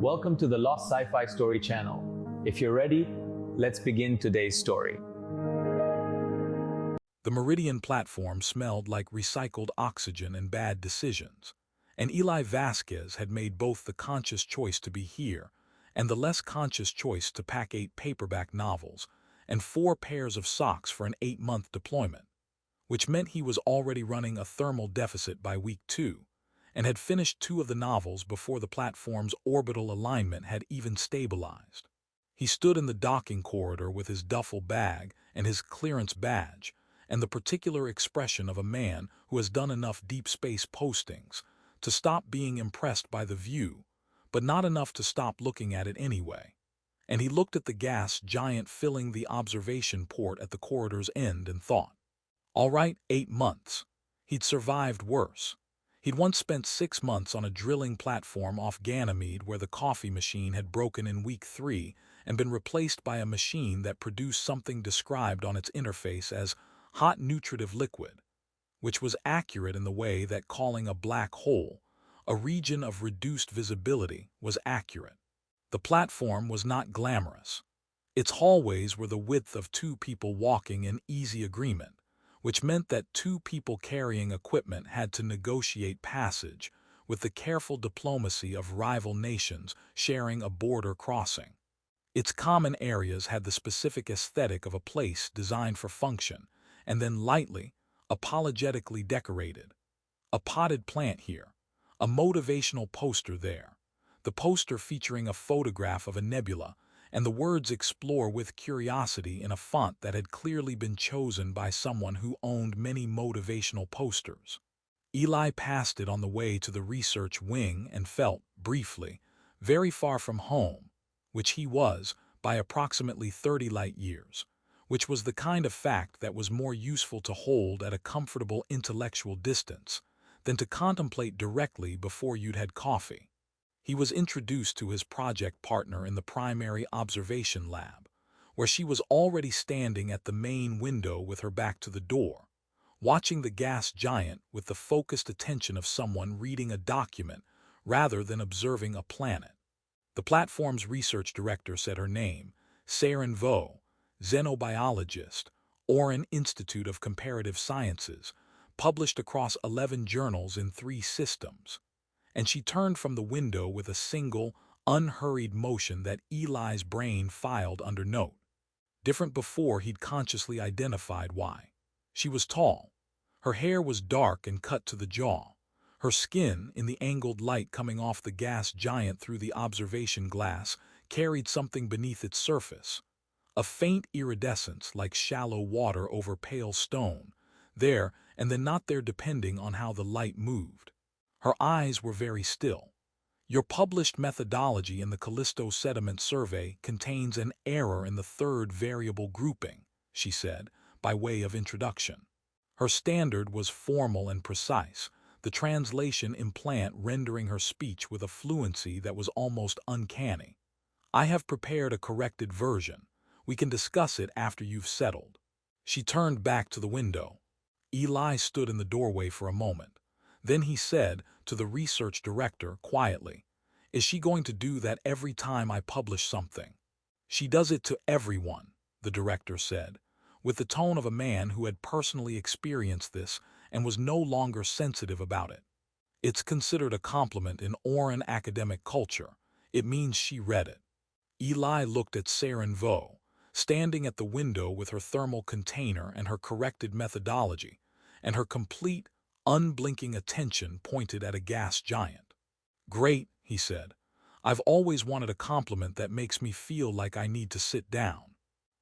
Welcome to the Lost Sci-Fi Story channel. If you're ready, let's begin today's story. The Meridian Platform smelled like recycled oxygen and bad decisions, and Eli Vasquez had made both the conscious choice to be here and the less conscious choice to pack 8 paperback novels and 4 pairs of socks for an 8-month deployment, which meant he was already running a thermal deficit by week 2 and had finished 2 of the novels before the platform's orbital alignment had even stabilized. He stood in the docking corridor with his duffel bag and his clearance badge, and the particular expression of a man who has done enough deep space postings to stop being impressed by the view, but not enough to stop looking at it anyway. And he looked at the gas giant filling the observation port at the corridor's end and thought, all right, 8 months. He'd survived worse. He'd once spent 6 months on a drilling platform off Ganymede where the coffee machine had broken in week 3 and been replaced by a machine that produced something described on its interface as hot nutritive liquid, which was accurate in the way that calling a black hole, a region of reduced visibility, was accurate. The platform was not glamorous. Its hallways were the width of 2 people walking in easy agreement, which meant that 2 people carrying equipment had to negotiate passage with the careful diplomacy of rival nations sharing a border crossing. Its common areas had the specific aesthetic of a place designed for function, and then lightly, apologetically decorated. A potted plant here, a motivational poster there, the poster featuring a photograph of a nebula, and the words "Explore with Curiosity" in a font that had clearly been chosen by someone who owned many motivational posters. Eli passed it on the way to the research wing and felt, briefly, very far from home, which he was, by approximately 30 light years, which was the kind of fact that was more useful to hold at a comfortable intellectual distance than to contemplate directly before you'd had coffee. He was introduced to his project partner in the primary observation lab, where she was already standing at the main window with her back to the door, watching the gas giant with the focused attention of someone reading a document rather than observing a planet. The platform's research director said her name, Seyran Vo, xenobiologist, Auren Institute of Comparative Sciences, published across 11 journals in 3 systems, and she turned from the window with a single, unhurried motion that Eli's brain filed under note. Different before he'd consciously identified why. She was tall. Her hair was dark and cut to the jaw. Her skin, in the angled light coming off the gas giant through the observation glass, carried something beneath its surface. A faint iridescence like shallow water over pale stone, there and then not there depending on how the light moved. Her eyes were very still. Your published methodology in the Callisto Sediment Survey contains an error in the 3rd variable grouping, she said, by way of introduction. Her standard was formal and precise, the translation implant rendering her speech with a fluency that was almost uncanny. I have prepared a corrected version. We can discuss it after you've settled. She turned back to the window. Eli stood in the doorway for a moment. Then he said to the research director quietly, "Is she going to do that every time I publish something?" "She does it to everyone," the director said, with the tone of a man who had personally experienced this and was no longer sensitive about it. "It's considered a compliment in Auren academic culture. It means she read it." Eli looked at Seyran Vo, standing at the window with her thermal container and her corrected methodology, and her complete, unblinking attention pointed at a gas giant. "Great," he said. "I've always wanted a compliment that makes me feel like I need to sit down."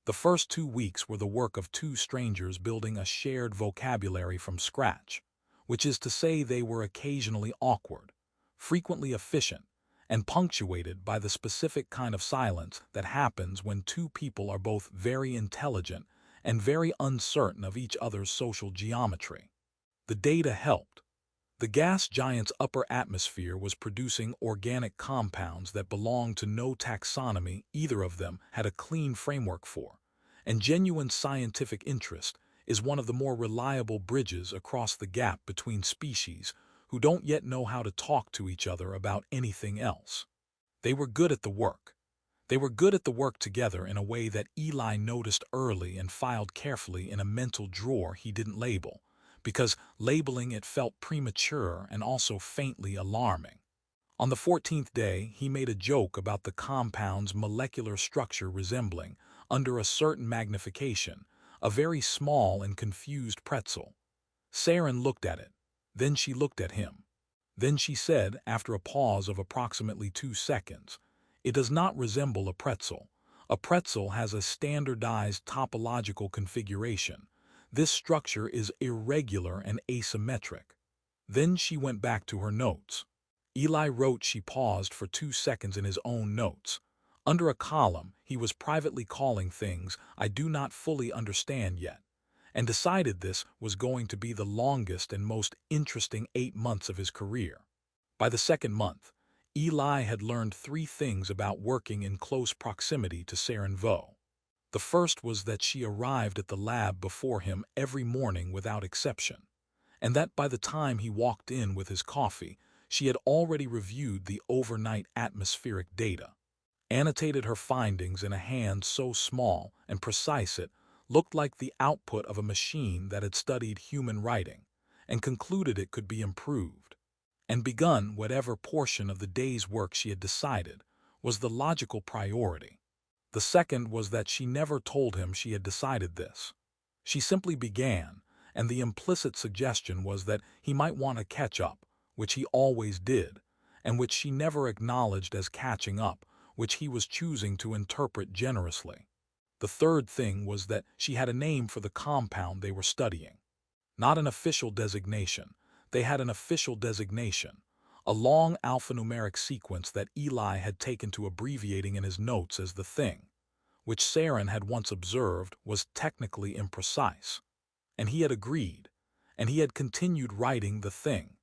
The first 2 weeks were the work of 2 strangers building a shared vocabulary from scratch, which is to say they were occasionally awkward, frequently efficient, and punctuated by the specific kind of silence that happens when 2 people are both very intelligent and very uncertain of each other's social geometry. The data helped. The gas giant's upper atmosphere was producing organic compounds that belonged to no taxonomy either of them had a clean framework for, and genuine scientific interest is one of the more reliable bridges across the gap between species who don't yet know how to talk to each other about anything else. They were good at the work. They were good at the work together in a way that Eli noticed early and filed carefully in a mental drawer he didn't label, because labeling it felt premature and also faintly alarming. On the 14th day, he made a joke about the compound's molecular structure resembling, under a certain magnification, a very small and confused pretzel. Seyran looked at it. Then she looked at him. Then she said, after a pause of approximately 2 seconds, "It does not resemble a pretzel. A pretzel has a standardized topological configuration. This structure is irregular and asymmetric." Then she went back to her notes. Eli wrote she paused for 2 seconds in his own notes. Under a column, he was privately calling things "I do not fully understand yet," and decided this was going to be the longest and most interesting 8 months of his career. By the second month, Eli had learned 3 things about working in close proximity to Seyran Vo. The first was that she arrived at the lab before him every morning without exception, and that by the time he walked in with his coffee, she had already reviewed the overnight atmospheric data, annotated her findings in a hand so small and precise it looked like the output of a machine that had studied human writing, and concluded it could be improved, and begun whatever portion of the day's work she had decided was the logical priority. The second was that she never told him she had decided this. She simply began, and the implicit suggestion was that he might want to catch up, which he always did, and which she never acknowledged as catching up, which he was choosing to interpret generously. The third thing was that she had a name for the compound they were studying. Not an official designation. They had an official designation, a long alphanumeric sequence that Eli had taken to abbreviating in his notes as the thing, which Seyran had once observed was technically imprecise. And he had agreed, and he had continued writing the thing,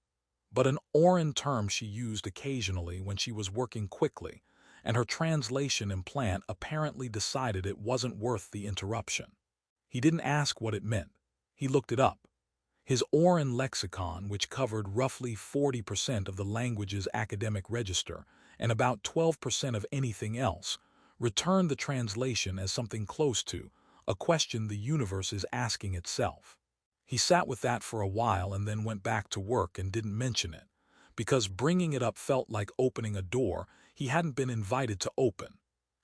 but an Auren term she used occasionally when she was working quickly, and her translation implant apparently decided it wasn't worth the interruption. He didn't ask what it meant. He looked it up. His Auren lexicon, which covered roughly 40% of the language's academic register and about 12% of anything else, returned the translation as something close to a question the universe is asking itself. He sat with that for a while and then went back to work and didn't mention it, because bringing it up felt like opening a door he hadn't been invited to open.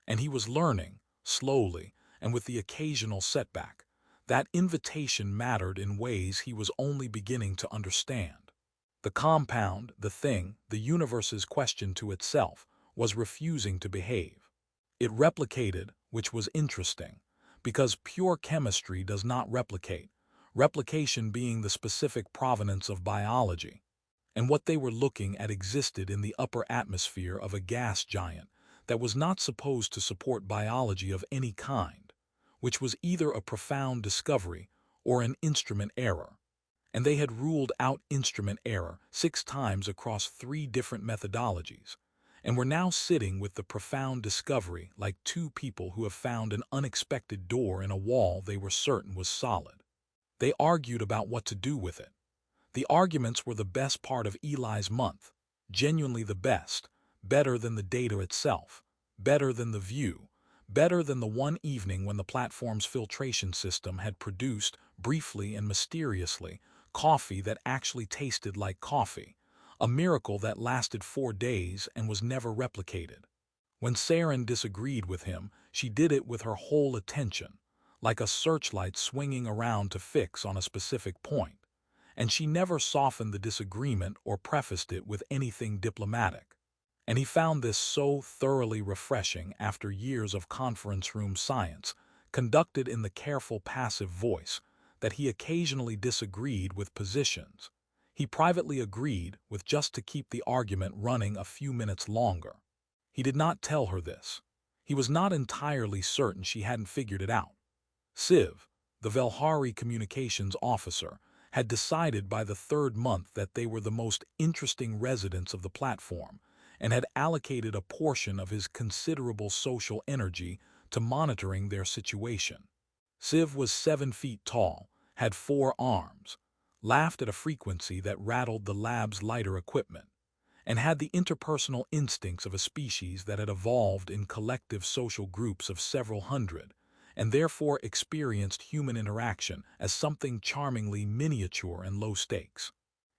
And he was learning, slowly and with the occasional setback, that invitation mattered in ways he was only beginning to understand. The compound, the thing, the universe's question to itself, was refusing to behave. It replicated, which was interesting, because pure chemistry does not replicate, replication being the specific provenance of biology. And what they were looking at existed in the upper atmosphere of a gas giant that was not supposed to support biology of any kind, which was either a profound discovery or an instrument error. And they had ruled out instrument error 6 times across 3 different methodologies, and were now sitting with the profound discovery like 2 people who have found an unexpected door in a wall they were certain was solid. They argued about what to do with it. The arguments were the best part of Eli's month, genuinely the best, better than the data itself, better than the view, better than the one evening when the platform's filtration system had produced, briefly and mysteriously, coffee that actually tasted like coffee, a miracle that lasted 4 days and was never replicated. When Seyran disagreed with him, she did it with her whole attention, like a searchlight swinging around to fix on a specific point, and she never softened the disagreement or prefaced it with anything diplomatic. And he found this so thoroughly refreshing after years of conference room science, conducted in the careful passive voice, that he occasionally disagreed with positions. He privately agreed with just to keep the argument running a few minutes longer. He did not tell her this. He was not entirely certain she hadn't figured it out. Siv, the Velhari communications officer, had decided by the 3rd month that they were the most interesting residents of the platform, and had allocated a portion of his considerable social energy to monitoring their situation. Siv was 7 feet tall, had 4 arms, laughed at a frequency that rattled the lab's lighter equipment, and had the interpersonal instincts of a species that had evolved in collective social groups of several hundred, and therefore experienced human interaction as something charmingly miniature and low stakes.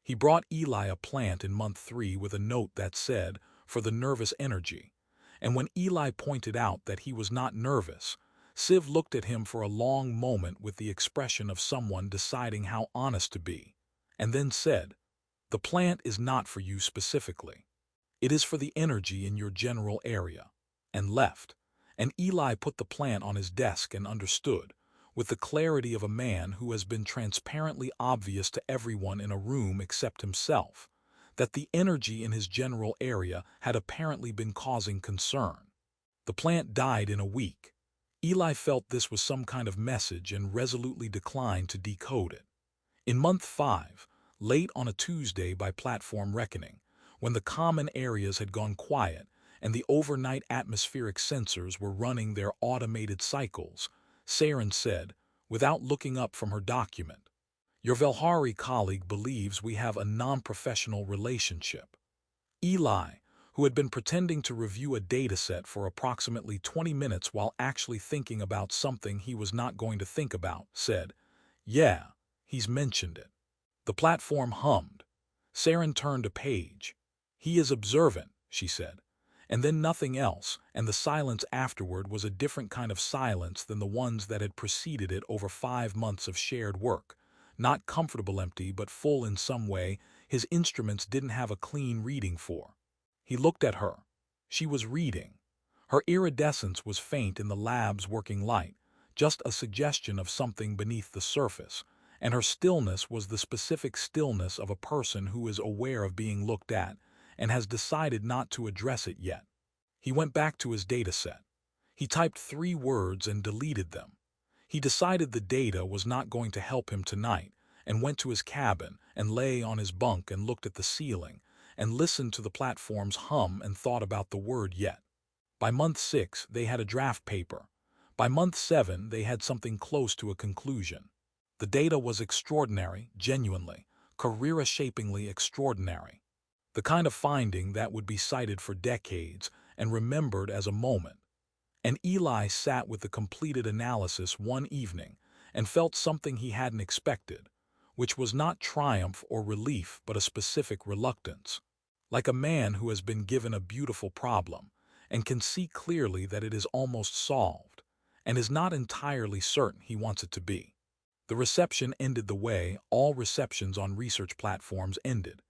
He brought Eli a plant in month 3 with a note that said, "For the nervous energy," and when Eli pointed out that he was not nervous, Siv looked at him for a long moment with the expression of someone deciding how honest to be, and then said, "The plant is not for you specifically. It is for the energy in your general area," and left. And Eli put the plant on his desk and understood, with the clarity of a man who has been transparently obvious to everyone in a room except himself, that the energy in his general area had apparently been causing concern. The plant died in a week. Eli felt this was some kind of message and resolutely declined to decode it. In month 5, late on a Tuesday by platform reckoning, when the common areas had gone quiet and the overnight atmospheric sensors were running their automated cycles, Seyran said, without looking up from her document, "Your Velhari colleague believes we have a non-professional relationship." Eli, who had been pretending to review a dataset for approximately 20 minutes while actually thinking about something he was not going to think about, said, "Yeah, he's mentioned it." The platform hummed. Seyran turned a page. "He is observant," she said, and then nothing else, and the silence afterward was a different kind of silence than the ones that had preceded it over 5 months of shared work, not comfortable empty but full in some way his instruments didn't have a clean reading for. He looked at her. She was reading. Her iridescence was faint in the lab's working light, just a suggestion of something beneath the surface, and her stillness was the specific stillness of a person who is aware of being looked at and has decided not to address it yet. He went back to his dataset. He typed 3 words and deleted them. He decided the data was not going to help him tonight and went to his cabin and lay on his bunk and looked at the ceiling and listened to the platform's hum and thought about the word yet. By month 6, they had a draft paper. By month 7, they had something close to a conclusion. The data was extraordinary, genuinely, career-shapingly extraordinary. The kind of finding that would be cited for decades and remembered as a moment. And Eli sat with the completed analysis one evening and felt something he hadn't expected, which was not triumph or relief but a specific reluctance. Like a man who has been given a beautiful problem and can see clearly that it is almost solved and is not entirely certain he wants it to be. The reception ended the way all receptions on research platforms ended,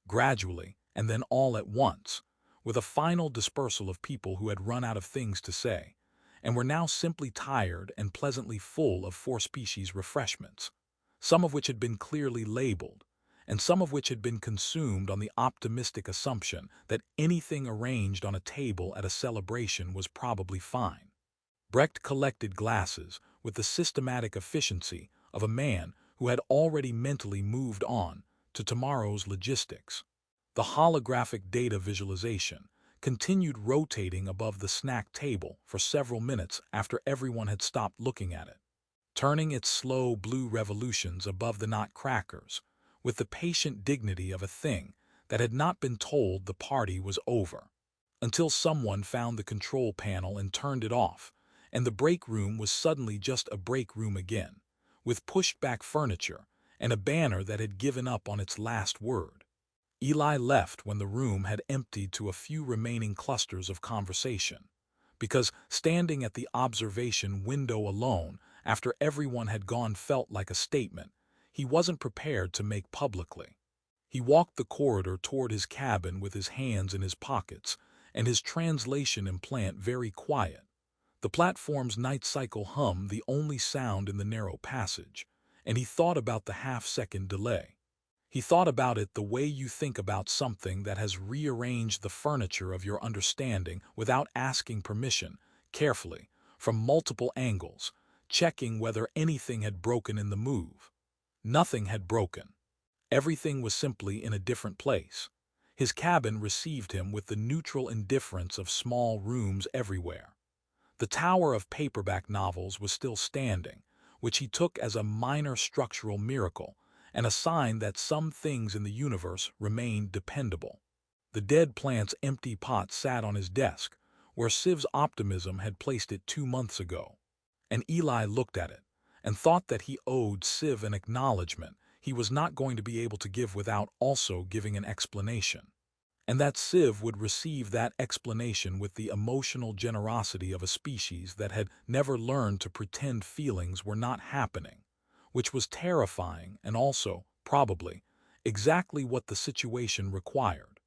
gradually and then all at once, with a final dispersal of people who had run out of things to say and were now simply tired and pleasantly full of 4-species refreshments, some of which had been clearly labeled, and some of which had been consumed on the optimistic assumption that anything arranged on a table at a celebration was probably fine. Brecht collected glasses with the systematic efficiency of a man who had already mentally moved on to tomorrow's logistics. The holographic data visualization continued rotating above the snack table for several minutes after everyone had stopped looking at it, turning its slow blue revolutions above the nut crackers with the patient dignity of a thing that had not been told the party was over, until someone found the control panel and turned it off, and the break room was suddenly just a break room again, with pushed-back furniture and a banner that had given up on its last word. Eli left when the room had emptied to a few remaining clusters of conversation, because standing at the observation window alone after everyone had gone felt like a statement he wasn't prepared to make publicly. He walked the corridor toward his cabin with his hands in his pockets and his translation implant very quiet, the platform's night cycle hum the only sound in the narrow passage, and he thought about the half-second delay. He thought about it the way you think about something that has rearranged the furniture of your understanding without asking permission, carefully, from multiple angles, checking whether anything had broken in the move. Nothing had broken. Everything was simply in a different place. His cabin received him with the neutral indifference of small rooms everywhere. The tower of paperback novels was still standing, which he took as a minor structural miracle and a sign that some things in the universe remained dependable. The dead plant's empty pot sat on his desk, where Siv's optimism had placed it 2 months ago. And Eli looked at it, and thought that he owed Siv an acknowledgement he was not going to be able to give without also giving an explanation. And that Siv would receive that explanation with the emotional generosity of a species that had never learned to pretend feelings were not happening, which was terrifying and also, probably, exactly what the situation required.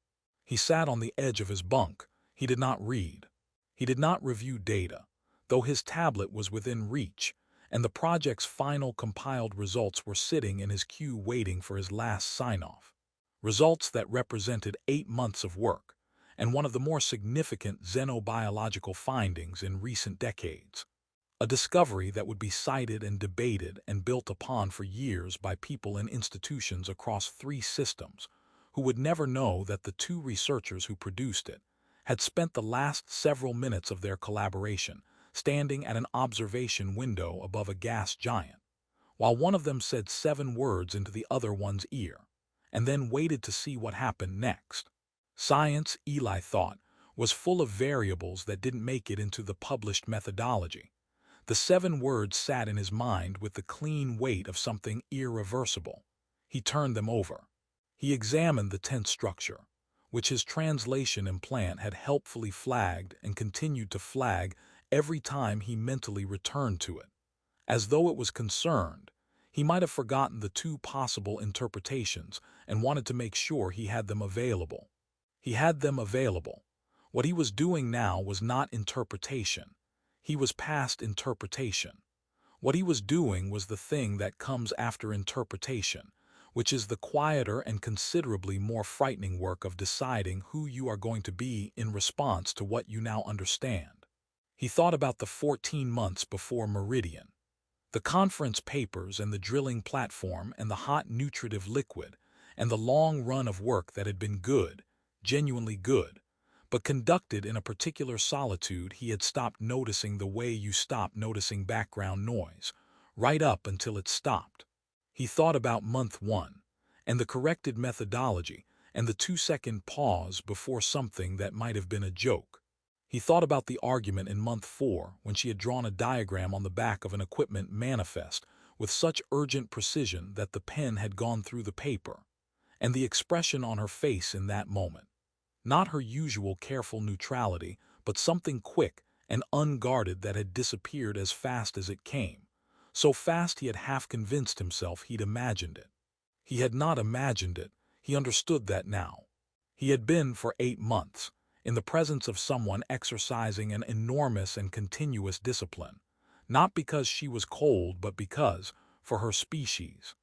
He sat on the edge of his bunk. He did not read. He did not review data, though his tablet was within reach, and the project's final compiled results were sitting in his queue waiting for his last sign-off. Results that represented 8 months of work, and one of the more significant xenobiological findings in recent decades. A discovery that would be cited and debated and built upon for years by people and institutions across 3 systems, who would never know that the 2 researchers who produced it had spent the last several minutes of their collaboration standing at an observation window above a gas giant, while one of them said 7 words into the other one's ear, and then waited to see what happened next. Science, Eli thought, was full of variables that didn't make it into the published methodology. The 7 words sat in his mind with the clean weight of something irreversible. He turned them over. He examined the tense structure, which his translation implant had helpfully flagged and continued to flag every time he mentally returned to it. As though it was concerned, he might have forgotten the 2 possible interpretations and wanted to make sure he had them available. He had them available. What he was doing now was not interpretation. He was past interpretation. What he was doing was the thing that comes after interpretation, which is the quieter and considerably more frightening work of deciding who you are going to be in response to what you now understand. He thought about the 14 months before Meridian, the conference papers and the drilling platform and the hot nutritive liquid, and the long run of work that had been good, genuinely good, but conducted in a particular solitude he had stopped noticing the way you stop noticing background noise, right up until it stopped. He thought about month 1, and the corrected methodology, and the 2-second pause before something that might have been a joke. He thought about the argument in month 4 when she had drawn a diagram on the back of an equipment manifest with such urgent precision that the pen had gone through the paper, and the expression on her face in that moment. Not her usual careful neutrality, but something quick and unguarded that had disappeared as fast as it came. So fast he had half convinced himself he'd imagined it. He had not imagined it. He understood that now. He had been for 8 months, in the presence of someone exercising an enormous and continuous discipline, not because she was cold but because, for her species,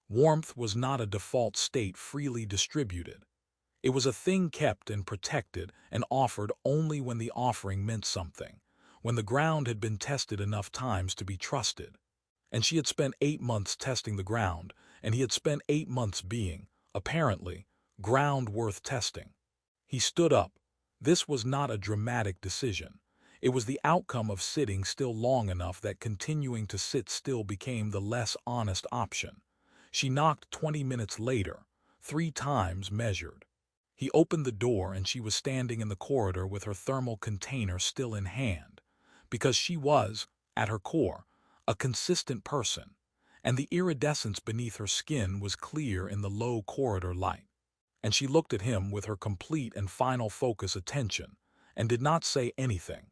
warmth was not a default state freely distributed. It was a thing kept and protected and offered only when the offering meant something, when the ground had been tested enough times to be trusted. And she had spent 8 months testing the ground, and he had spent 8 months being, apparently, ground worth testing. He stood up. This was not a dramatic decision. It was the outcome of sitting still long enough that continuing to sit still became the less honest option. She knocked 20 minutes later, 3 times measured. He opened the door and she was standing in the corridor with her thermal container still in hand, because she was, at her core, a consistent person, and the iridescence beneath her skin was clear in the low corridor light. And she looked at him with her complete and final focus attention, and did not say anything,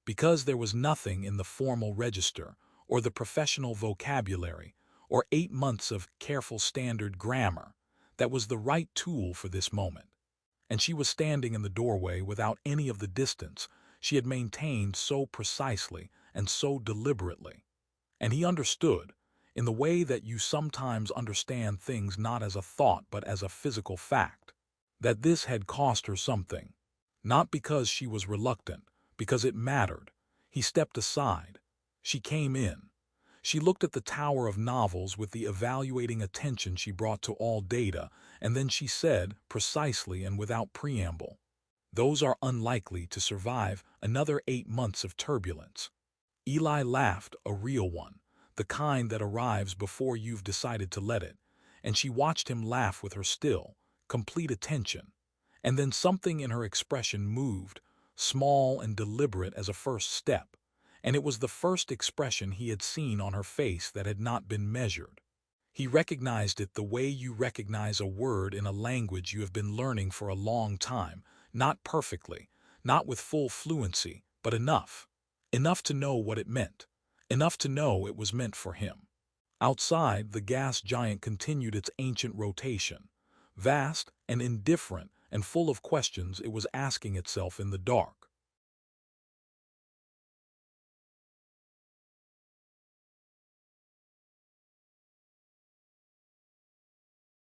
because there was nothing in the formal register, or the professional vocabulary, or 8 months of careful standard grammar, that was the right tool for this moment. And she was standing in the doorway without any of the distance she had maintained so precisely and so deliberately. And he understood, in the way that you sometimes understand things not as a thought but as a physical fact, that this had cost her something. Not because she was reluctant, because it mattered. He stepped aside. She came in. She looked at the tower of novels with the evaluating attention she brought to all data, and then she said, precisely and without preamble, "Those are unlikely to survive another 8 months of turbulence." Eli laughed, a real one, the kind that arrives before you've decided to let it, and she watched him laugh with her still, complete attention. And then something in her expression moved, small and deliberate as a first step, and it was the first expression he had seen on her face that had not been measured. He recognized it the way you recognize a word in a language you have been learning for a long time, not perfectly, not with full fluency, but enough. Enough to know what it meant. Enough to know it was meant for him. Outside, the gas giant continued its ancient rotation. Vast and indifferent and full of questions it was asking itself in the dark.